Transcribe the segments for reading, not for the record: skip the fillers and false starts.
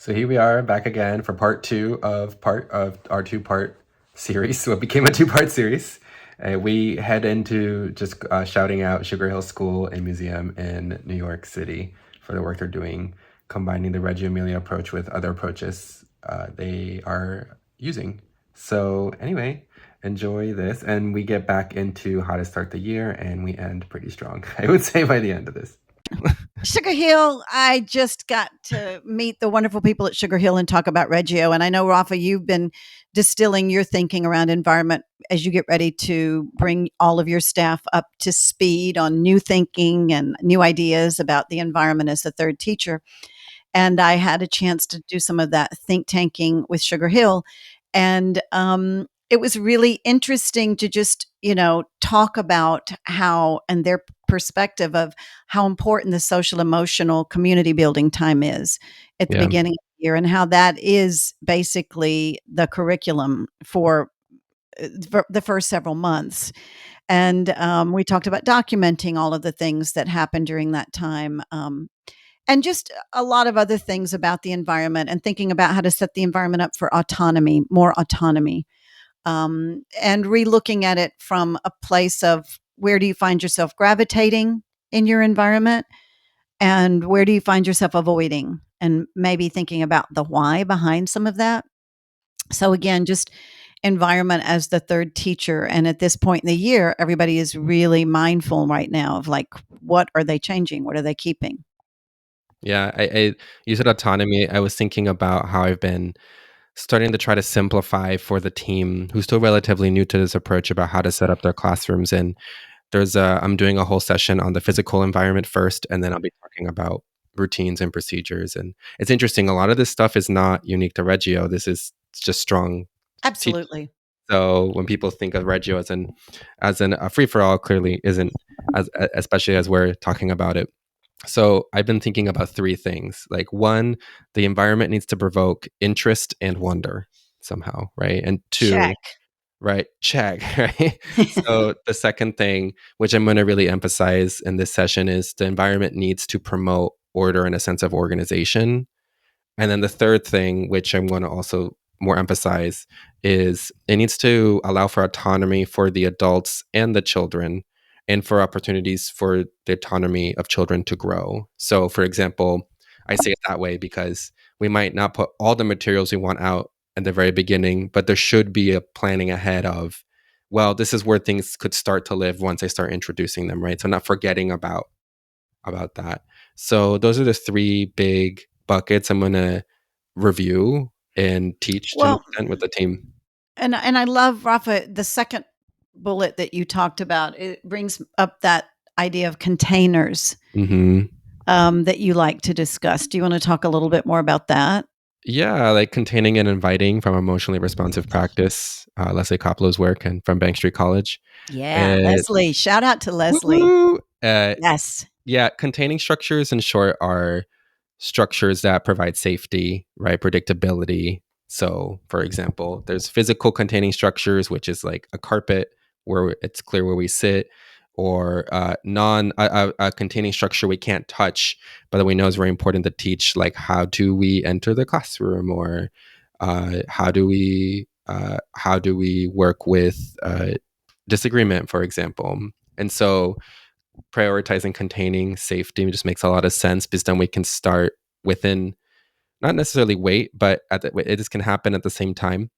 So here we are back again for part two of our two-part series. What became a two-part series. We head into just shouting out Sugar Hill School and Museum in New York City for the work they're doing, combining the Reggio Emilia approach with other approaches they are using. So anyway, enjoy this, and we get back into how to start the year, and we end pretty strong, I would say, by the end of this. Sugar Hill, I just got to meet the wonderful people at Sugar Hill and talk about Reggio. And I know, Rafa, you've been distilling your thinking around environment as you get ready to bring all of your staff up to speed on new thinking and new ideas about the environment as the third teacher. And I had a chance to do some of that think tanking with Sugar Hill. And it was really interesting to just, talk about how and their perspective of how important the social emotional community building time is at the Yeah. beginning of the year and how that is basically the curriculum for the first several months. And we talked about documenting all of the things that happened during that time. And just a lot of other things about the environment and thinking about how to set the environment up for autonomy, more autonomy, and relooking at it from a place of where do you find yourself gravitating in your environment and where do you find yourself avoiding, and maybe thinking about the why behind some of that. So again, just environment as the third teacher. And at this point in the year, everybody is really mindful right now of like, what are they changing? What are they keeping? Yeah, you said autonomy. I was thinking about how I've been starting to try to simplify for the team who's still relatively new to this approach about how to set up their classrooms. And I'm doing a whole session on the physical environment first, and then I'll be talking about routines and procedures. And it's interesting. A lot of this stuff is not unique to Reggio. This is just strong teaching. Absolutely. So when people think of Reggio as a free for all, clearly isn't, especially as we're talking about it. So I've been thinking about three things. Like one, the environment needs to provoke interest and wonder somehow, right? And two, Check. right, check, right? So the second thing, which I'm going to really emphasize in this session, is the environment needs to promote order and a sense of organization. And then the third thing, which I'm going to also more emphasize, is it needs to allow for autonomy for the adults and the children, and for opportunities for the autonomy of children to grow. So, for example, I say it that way because we might not put all the materials we want out at the very beginning, but there should be a planning ahead of, well, this is where things could start to live once I start introducing them, right? So not forgetting about that. So those are the three big buckets I'm going to review and teach to an Well, extent with the team. and I love, Rafa, the second bullet that you talked about. It brings up that idea of containers Hmm. that you like to discuss. Do you want to talk a little bit more about that? Yeah, like containing and inviting from emotionally responsive practice, Leslie Koplow's work and from Bank Street College. Yeah, And Leslie. Shout out to Leslie. woo-hoo! Yes. Yeah, containing structures in short are structures that provide safety, right? Predictability. So, for example, there's physical containing structures, which is like a carpet where it's clear where we sit, or a containing structure we can't touch, but that we know is very important to teach, like how do we enter the classroom, or how do we work with disagreement, for example. And so prioritizing containing safety just makes a lot of sense, because then we can start within, not necessarily wait, but it just can happen at the same time.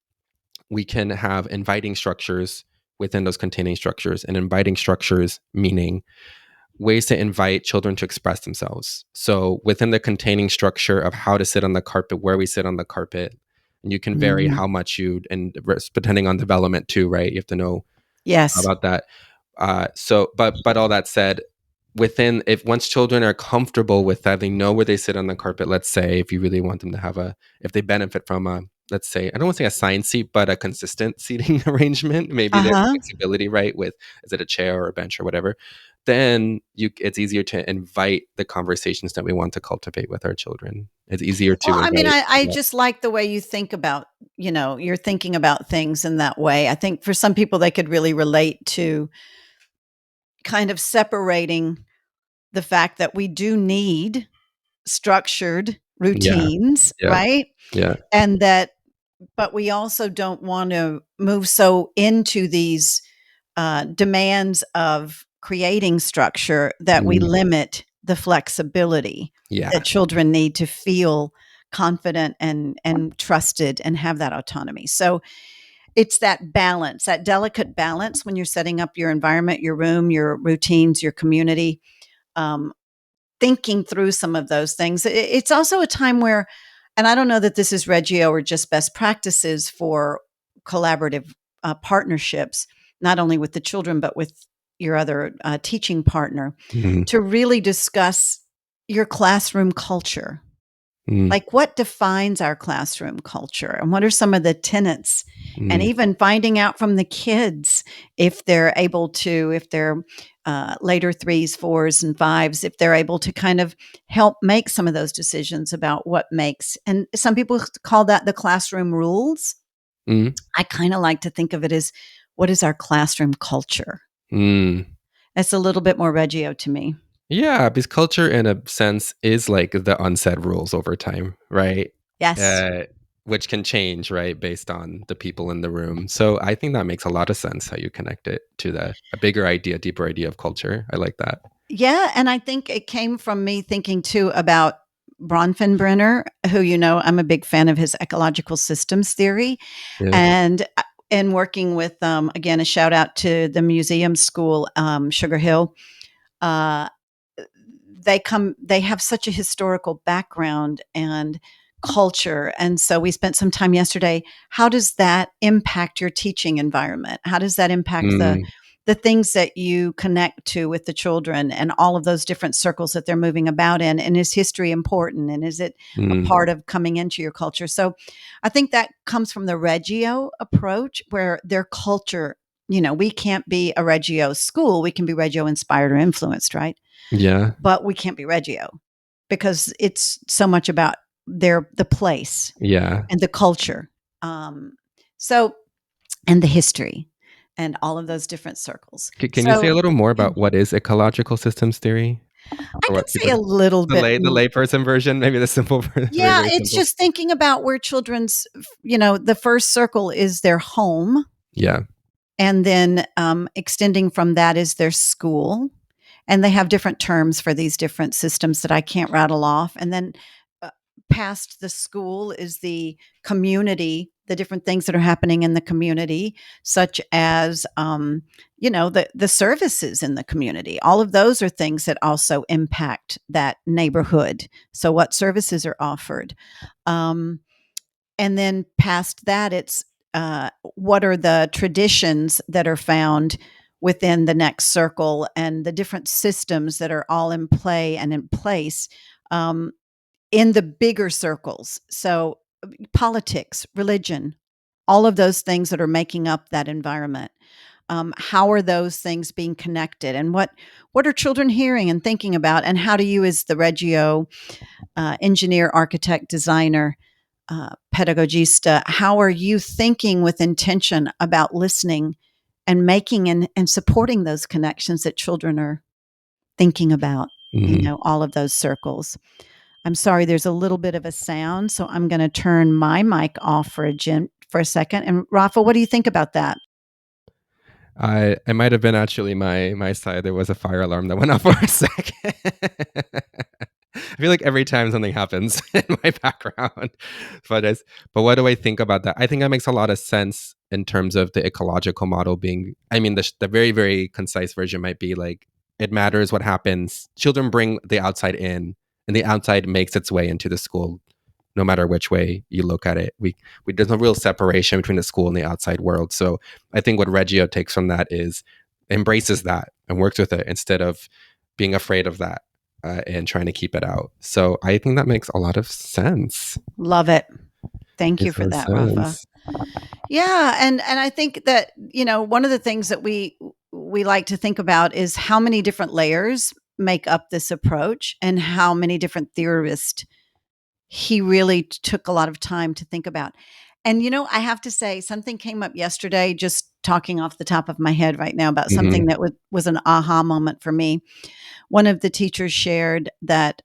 We can have inviting structures within those containing structures, and inviting structures meaning ways to invite children to express themselves. So within the containing structure of how to sit on the carpet, where we sit on the carpet, and you can vary Mm, how much and depending on development too, right? You have to know yes. about that. But all that said, within, if once children are comfortable with that, they know where they sit on the carpet. Let's say if you really want them to have if they benefit from let's say, I don't want to say a assigned seat, but a consistent seating arrangement. Maybe there's Uh-huh. flexibility, right? With, is it a chair or a bench or whatever? Then it's easier to invite the conversations that we want to cultivate with our children. It's easier to Well, I mean, invite. I just like the way you think about, you're thinking about things in that way. I think for some people, they could really relate to kind of separating the fact that we do need structured Yeah. routines, Yeah. right? Yeah. And that, but we also don't want to move so into these demands of creating structure that we Mm. limit the flexibility that Yeah. children need to feel confident and trusted and have that autonomy. So it's that balance, that delicate balance when you're setting up your environment, your room, your routines, your community, um, thinking through some of those things. It's also a time where, and I don't know that this is Reggio or just best practices for collaborative partnerships, not only with the children, but with your other teaching partner, Mm. to really discuss your classroom culture. Mm. Like, what defines our classroom culture, and what are some of the tenets, and Mm. even finding out from the kids if they're able to, if they're later threes, fours, and fives, if they're able to kind of help make some of those decisions about what makes, and some people call that the classroom rules. Mm. I kind of like to think of it as, what is our classroom culture? Mm. It's a little bit more Reggio to me. Yeah, because culture in a sense is like the unsaid rules over time, right? Yes. Uh, which can change, right, based on the people in the room. So I think that makes a lot of sense how you connect it to the a bigger idea, deeper idea of culture. I like that. Yeah, and I think it came from me thinking too about Bronfenbrenner, who, I'm a big fan of his ecological systems theory, Yeah. and working with, again, a shout out to the museum school, Sugar Hill. Uh, they have such a historical background and culture, and so we spent some time yesterday. How does that impact your teaching environment? How does that impact Mm. the things that you connect to with the children, and all of those different circles that they're moving about in? And is history important, and is it a Mm. part of coming into your culture? So I think that comes from the Reggio approach, where their culture, we can't be a Reggio school, we can be Reggio inspired or influenced, right? Yeah. But we can't be Reggio because it's so much about the place Yeah. and the culture. Um, so, and the history and all of those different circles. Can you say a So, little more yeah, about what is ecological systems theory I for can what say people a little the bit. layperson version, maybe the simple very Yeah, very it's simple. just thinking about where children's, the first circle is their home. Yeah. And then extending from that is their school. And they have different terms for these different systems that I can't rattle off. And then uh, past the school is the community, the different things that are happening in the community, such as, the services in the community. All of those are things that also impact that neighborhood. So, what services are offered? Um, and then past that, it's what are the traditions that are found within the next circle, and the different systems that are all in play and in place um, in the bigger circles. So, politics, religion, all of those things that are making up that environment. How are those things being connected, and what are children hearing and thinking about, and how do you, as the Reggio engineer, architect, designer, pedagogista, how are you thinking with intention about listening and making and supporting those connections that children are thinking about, Mhm. all of those circles? I'm sorry, there's a little bit of a sound, so I'm going to turn my mic off for a second. And Rafa, what do you think about that? I it might have been actually my side. There was a fire alarm that went off for a second. I feel like every time something happens in my background, but but what do I think about that? I think that makes a lot of sense in terms of the ecological model being. I mean, the very very concise version might be like it matters what happens. Children bring the outside in, and the outside makes its way into the school no matter which way you look at it. We there's no real separation between the school and the outside world. So I think what Reggio takes from that is embraces that and works with it instead of being afraid of that and trying to keep it out. So I think that makes a lot of sense. Love it. Thank you Makes a for lot of that, Rafa. sense. Yeah, and I think that, one of the things that we like to think about is how many different layers make up this approach, and how many different theorists he really took a lot of time to think about. And I have to say, something came up yesterday, just talking off the top of my head right now, about something Hmm. that was an aha moment for me. One of the teachers shared that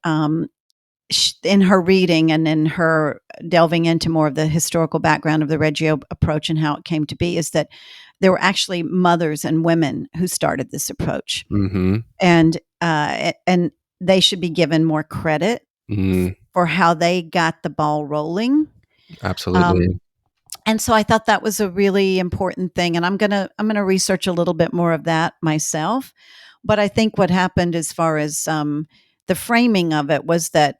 in her reading and in her delving into more of the historical background of the Reggio approach and how it came to be, is that there were actually mothers and women who started this approach, Mhm. and they should be given more credit Mm, for how they got the ball rolling. Um, absolutely. and so I thought that was a really important thing, and I'm gonna research a little bit more of that myself. But I think what happened as far as the framing of it was that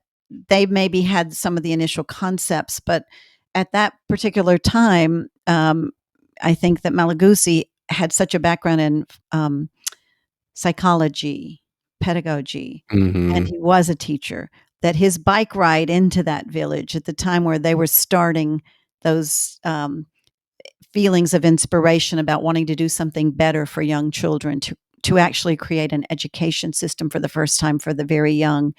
they maybe had some of the initial concepts, but at that particular time, I think that Malaguzzi had such a background in psychology, pedagogy, and Mhm. he was a teacher, that his bike ride into that village at the time where they were starting those feelings of inspiration about wanting to do something better for young children, to actually create an education system for the first time for the very young,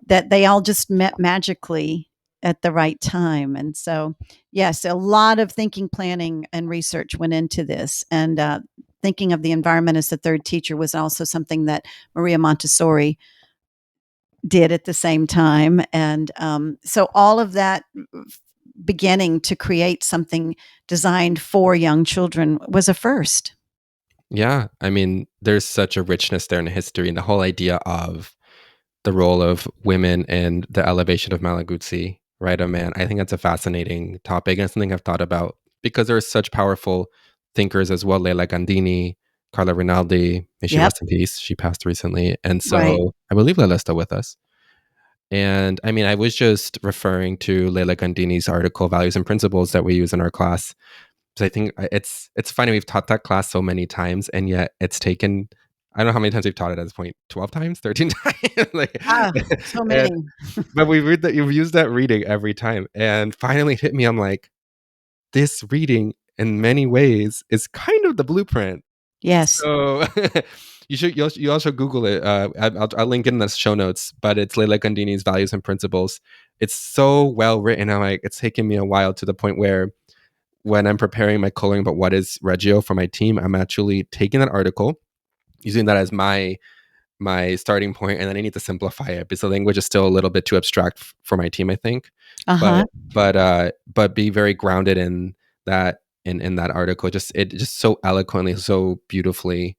that they all just met magically at the right time. And so, yes, a lot of thinking, planning, and research went into this. And thinking of the environment as the third teacher was also something that Maria Montessori did at the same time. And so, all of that beginning to create something designed for young children was a first. Yeah, I mean, there's such a richness there in history, and the whole idea of the role of women and the elevation of Malaguzzi, right? A man. I think that's a fascinating topic and something I've thought about because there are such powerful thinkers as well, Leila Gandini, Carla Rinaldi, may she Yep. rest in peace. She passed recently. And Right. so I believe Leila's still with us. And I mean, I was just referring to Leila Gandini's article, Values and Principles, that we use in our class. Because I think it's funny, we've taught that class so many times, and yet it's taken, I don't know how many times we've taught it at this point, 12 times, 13 times? Like, Ah, so and, many. but we read that, you've used that reading every time. And finally it hit me, I'm like, this reading in many ways is kind of the blueprint. Yes. So you also Google it. I'll link in the show notes, but it's Leila Gandini's Values and Principles. It's so well written. I'm like, it's taken me a while to the point where when I'm preparing my coloring about what is Reggio for my team, I'm actually taking that article, using that as my starting point, and then I need to simplify it because the language is still a little bit too abstract for my team, I think. But Uh-huh. but be very grounded in that, in that article. Just it just so eloquently, so beautifully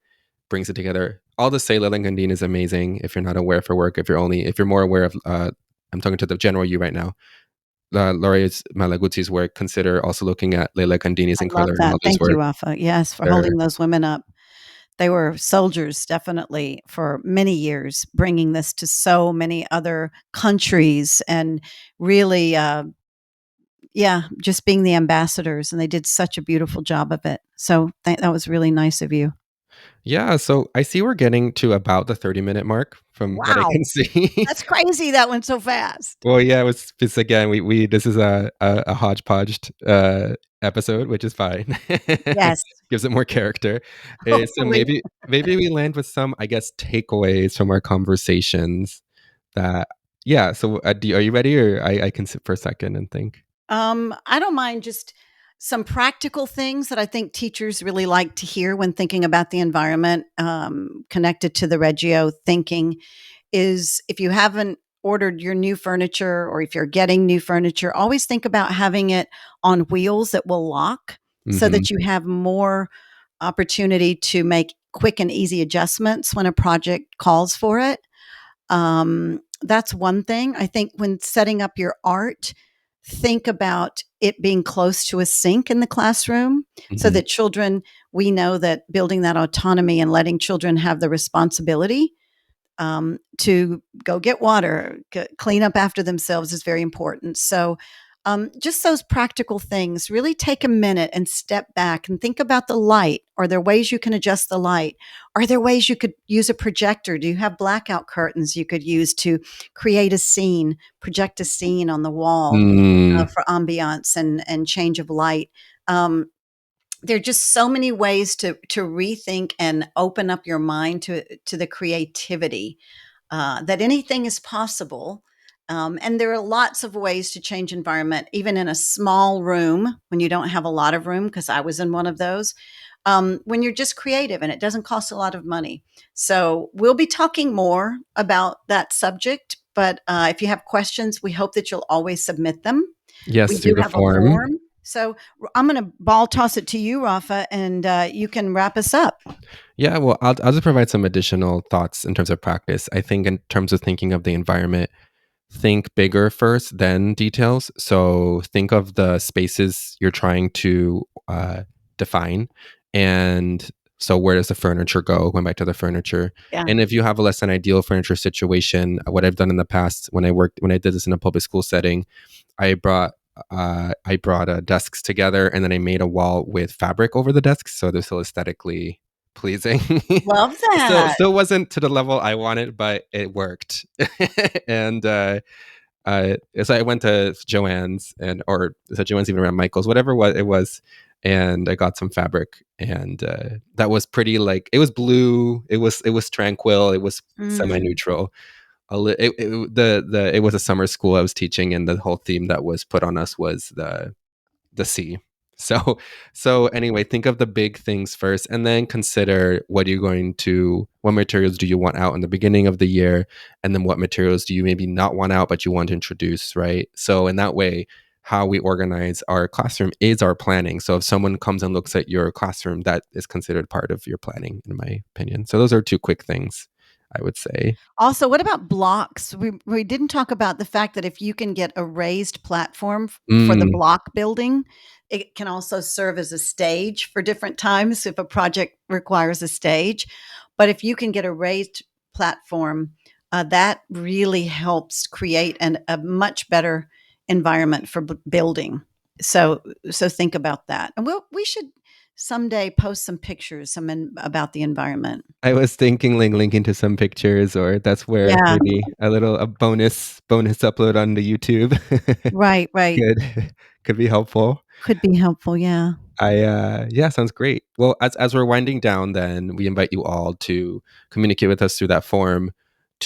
brings it together. All to say, Leland Gandine is amazing. If you're not aware of her work, if you're more aware of, I'm talking to the general you right now. Laureate Malaguzzi's work. Consider also looking at Leila Gandini's I and love Carla that. Rinaldi's Thank you, work. Rafa. Yes, for They're holding those women up. They were soldiers, definitely, for many years, bringing this to so many other countries and really, yeah, just being the ambassadors. And they did such a beautiful job of it. So that was really nice of you. Yeah, so I see we're getting to about the 30-minute mark from what I Wow. can see. That's crazy. That went so fast. Well, yeah, it's again, we this is a hodgepodge episode, which is fine. Yes. Gives it more character. So Hopefully. maybe we land with some, I guess, takeaways from our conversations that, yeah, so are you ready, or I can sit for a second and think? I don't mind just some practical things that I think teachers really like to hear when thinking about the environment, connected to the Reggio thinking, is if you haven't ordered your new furniture or if you're getting new furniture, always think about having it on wheels that will lock so Mhm. that you have more opportunity to make quick and easy adjustments when a project calls for it. That's one thing. I think when setting up your art, think about it being close to a sink in the classroom so Mhm. that children, we know that building that autonomy and letting children have the responsibility to go get water, clean up after themselves is very important. So, just those practical things, really take a minute and step back and think about the light. Are there ways you can adjust the light? Are there ways you could use a projector? Do you have blackout curtains you could use to create a scene, project a scene on the wall Mm. for ambiance and change of light? There are just so many ways to rethink and open up your mind to the creativity, that anything is possible. And there are lots of ways to change environment, even in a small room when you don't have a lot of room, because I was in one of those. When you're just creative and it doesn't cost a lot of money. So we'll be talking more about that subject but if you have questions, we hope that you'll always submit them. We Yes, do through the have a form. form. So I'm going to ball toss it to you, Rafa, and you can wrap us up. Yeah, well, I'll just provide some additional thoughts in terms of practice. I think in terms of thinking of the environment, think bigger first, then details. So think of the spaces you're trying to define. And so where does the furniture go? Going back to the furniture. Yeah. And if you have a less than ideal furniture situation, what I've done in the past when I did this in a public school setting, I brought desks together and then I made a wall with fabric over the desks, so they're still aesthetically pleasing. Love still that. still wasn't to the level I wanted, but it worked. And so I went to Joann's or is that Joann's even around Michael's, whatever it was, and I got some fabric, and that was pretty like it was blue, it was tranquil, it was semi Mm. neutral, it was a summer school I was teaching, and the whole theme that was put on us was the sea. So anyway, think of the big things first, and then consider what materials do you want out in the beginning of the year, and then what materials do you maybe not want out but you want to introduce, right? So in that way, how we organize our classroom is our planning. So if someone comes and looks at your classroom, that is considered part of your planning, in my opinion. So those are two quick things I would say. Also, what about blocks? We didn't talk about the fact that if you can get a raised platform for the Mm, block building, it can also serve as a stage for different times if a project requires a stage. But if you can get a raised platform, that really helps create a much better environment for building. So think about that, and we should someday post some pictures, about the environment. I was thinking like linking to some pictures, or that's where Yeah, maybe a bonus upload on the YouTube right, right. could could be helpful. Could be helpful, yeah. Yeah, sounds great. Well, as we're winding down, then we invite you all to communicate with us through that form,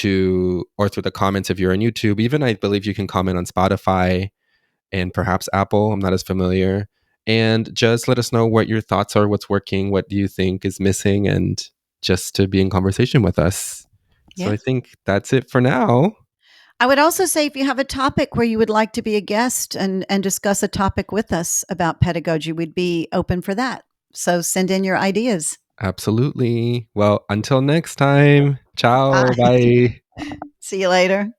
or through the comments if you're on YouTube. Even I believe you can comment on Spotify and perhaps Apple. I'm not as familiar. And just let us know what your thoughts are, what's working, what do you think is missing, and just to be in conversation with us. So Yeah. I think that's it for now. I would also say if you have a topic where you would like to be a guest and discuss a topic with us about pedagogy, we'd be open for that. So send in your ideas. Absolutely. Well, until next time. Ciao. Bye. Bye. See you later.